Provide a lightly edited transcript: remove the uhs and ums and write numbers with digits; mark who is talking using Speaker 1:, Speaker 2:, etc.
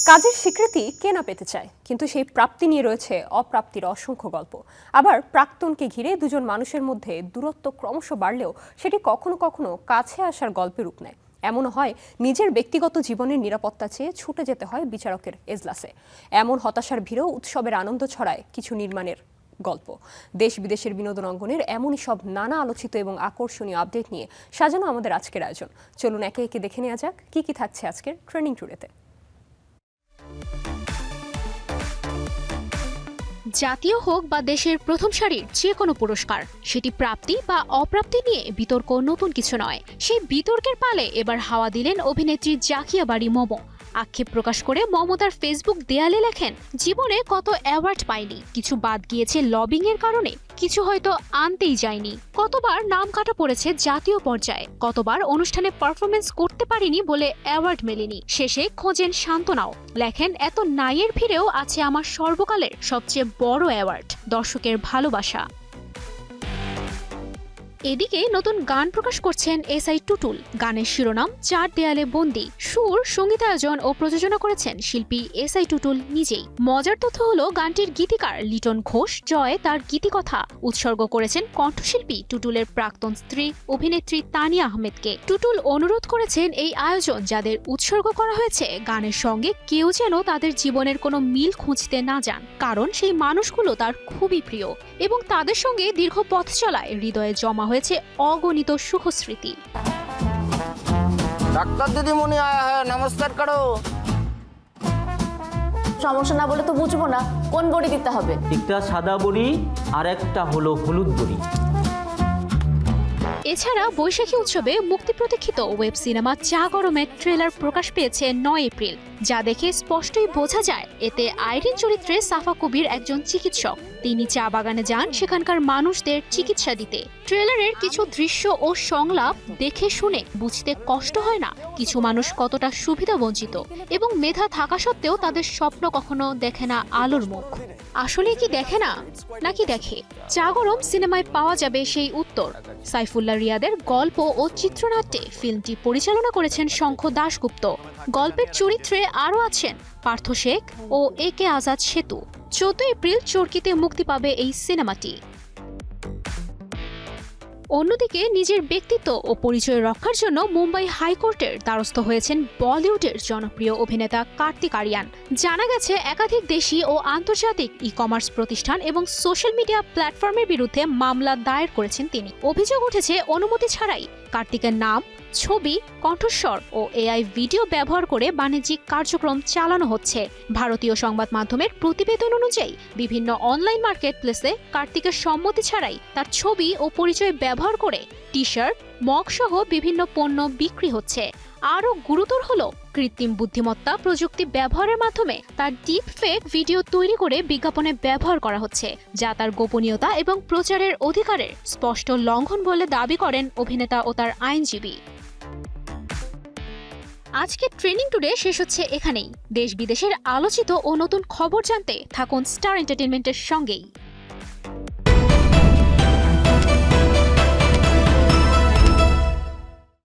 Speaker 1: কাজের স্বীকৃতি কে না পেতে চায়, কিন্তু সেই প্রাপ্তি নিয়ে রয়েছে অপ্রাপ্তির অসংখ্য গল্প। আবার প্রাক্তনকে ঘিরে দুজন মানুষের মধ্যে দূরত্ব ক্রমশ বাড়লেও সেটি কখনো কখনো কাছে আসার গল্পে রূপ নেয়। এমন হয় নিজের ব্যক্তিগত জীবনের নিরাপত্তা চেয়ে ছুটে যেতে হয় বিচারকের এজলাসে। এমন হতাশার ভিড়েও উৎসবের আনন্দ ছড়ায় কিছু নির্মাণের গল্প। দেশ বিদেশের বিনোদন অঙ্গনের এমনই সব নানা আলোচিত এবং আকর্ষণীয় আপডেট নিয়ে সাজানো আমাদের আজকের আয়োজন। চলুন একে একে দেখে নেওয়া যাক কি কি থাকছে আজকের ট্রেন্ডিং টুডেতে।
Speaker 2: জাতীয় হোক বা দেশের প্রথম সারির যে কোনো পুরস্কার, সেটি প্রাপ্তি বা অপ্রাপ্তি নিয়ে বিতর্ক নতুন কিছু নয়। সেই বিতর্কের পালে এবার হাওয়া দিলেন অভিনেত্রী জাকিয়া বারী মম। আক্ষেপ প্রকাশ করে মমতার ফেসবুক দেয়ালে লেখেন, জীবনে কত অ্যাওয়ার্ড পাইনি, কিছু বাদ গিয়েছে লবিং এর কারণে, কিছু হয়তো আনতেই যায়নি, কতবার নাম কাটা পড়েছে জাতীয় পর্যায়ে, কতবার অনুষ্ঠানে পারফরমেন্স করতে পারিনি বলে অ্যাওয়ার্ড মেলেনি, শেষে খোঁজেন সান্ত্বনাও। লেখেন, এত নাইয়ের ভিড়েও আছে আমার সর্বকালের সবচেয়ে বড় অ্যাওয়ার্ড, দর্শকের ভালোবাসা। এদিকে নতুন গান প্রকাশ করছেন এসআই টুটুল। গানের শিরোনাম চার দেয়ালে বন্দি। সুর, সঙ্গীতায়োজন ও প্রযোজনা করেছেন শিল্পী এসআই টুটুল নিজেই। মজার তথ্য হলো, গানটির গীতিকার লিটন ঘোষ জয় তার গীতিকথা উৎসর্গ করেছেন কণ্ঠশিল্পী টুটুলের প্রাক্তন স্ত্রী অভিনেত্রী তানিয়া আহমেদকে। টুটুল অনুরোধ করেছেন এই আয়োজন যাদের উৎসর্গ করা হয়েছে গানের সঙ্গে কেউ যেন তাদের জীবনের কোনো মিল খুঁজতে না যান, কারণ সেই মানুষগুলো তার খুবই প্রিয় এবং তাদের সঙ্গে দীর্ঘ পথ চলায় হৃদয়ে জমা হয়েছে অগণিত সুখস্মৃতি।
Speaker 3: ডাক্তার দিদিমণি আয়া হ্যাঁ, নমস্কার করো।
Speaker 4: সমস্যা না বলে তো বুঝবো না কোন বড়ি দিতে হবে।
Speaker 5: একটা সাদা বড়ি আর একটা হলো হলুদ বড়ি।
Speaker 2: এছাড়া বৈশাখী উৎসবে মুক্তি প্রতীক্ষিত ওয়েব সিনেমা চা গরমের ট্রেলার প্রকাশ পেয়েছে 9 এপ্রিল, যা দেখে স্পষ্টই বোঝা যায় এতে আইরিন চরিত্রে সাফা কবির একজন চিকিৎসক। তিনি চা বাগানে যান সেখানকার মানুষদের চিকিৎসা দিতে। ট্রেলারের কিছু দৃশ্য ও সংলাপ দেখে শুনে বুঝতে কষ্ট হয় না কিছু মানুষ কতটা সুবিধা বঞ্চিত এবং মেধা থাকা সত্ত্বেও তাদের স্বপ্ন কখনো দেখে না আলোর মুখ। আসলে কি দেখে না, নাকি দেখে? চা গরম সিনেমায় পাওয়া যাবে সেই উত্তর। সাইফুল্লাহ রিয়াদের গল্প ও চিত্রনাট্যে ফিল্মটি পরিচালনা করেছেন শঙ্খ দাশগুপ্ত। গল্পের চরিত্রে আরও আছেন পার্থ শেখ ও একে আজাদ সেতু। 14 এপ্রিল চরকিতে মুক্তি পাবে এই সিনেমাটি। অন্যদিকে নিজের ব্যক্তিত্ব ও পরিচয় রক্ষার জন্য মুম্বাই হাইকোর্টের দ্বারস্থ হয়েছেন বলিউডের জনপ্রিয় অভিনেতা কার্তিক আরিয়ান। জানা গেছে একাধিক দেশি ও আন্তর্জাতিক ই কমার্স প্রতিষ্ঠান এবং সোশ্যাল মিডিয়া প্ল্যাটফর্মের বিরুদ্ধে মামলা দায়ের করেছেন তিনি। অভিযোগ উঠেছে অনুমতি ছাড়াই কার্তিকের নাম, ছবি, কণ্ঠস্বর ও এআই ভিডিও ব্যবহার করে বাণিজ্যিক কার্যক্রম চালানো হচ্ছে। ভারতীয় সংবাদ মাধ্যমের প্রতিবেদন অনুযায়ী বিভিন্ন অনলাইন মার্কেট প্লেসে কার্তিকের সম্মতি ছাড়াই তার ছবি ও পরিচয় ব্যবহার করে টি শার্ট, মগ সহ বিভিন্ন পণ্য বিক্রি হচ্ছে। আরও গুরুতর হলো, কৃত্রিম বুদ্ধিমত্তা প্রযুক্তি ব্যবহারের মাধ্যমে তার ডিপ ফেক ভিডিও তৈরি করে বিজ্ঞাপনে ব্যবহার করা হচ্ছে, যা তার গোপনীয়তা এবং প্রচারের অধিকারের স্পষ্ট লঙ্ঘন বলে দাবি করেন অভিনেতা ও তার আইনজীবী। আজকে ট্রেন্ডিং টুডে শেষ হচ্ছে এখানেই। দেশ বিদেশের আলোচিত ও নতুন খবর জানতে থাকুন স্টার এন্টারটেইনমেন্টের সঙ্গেই।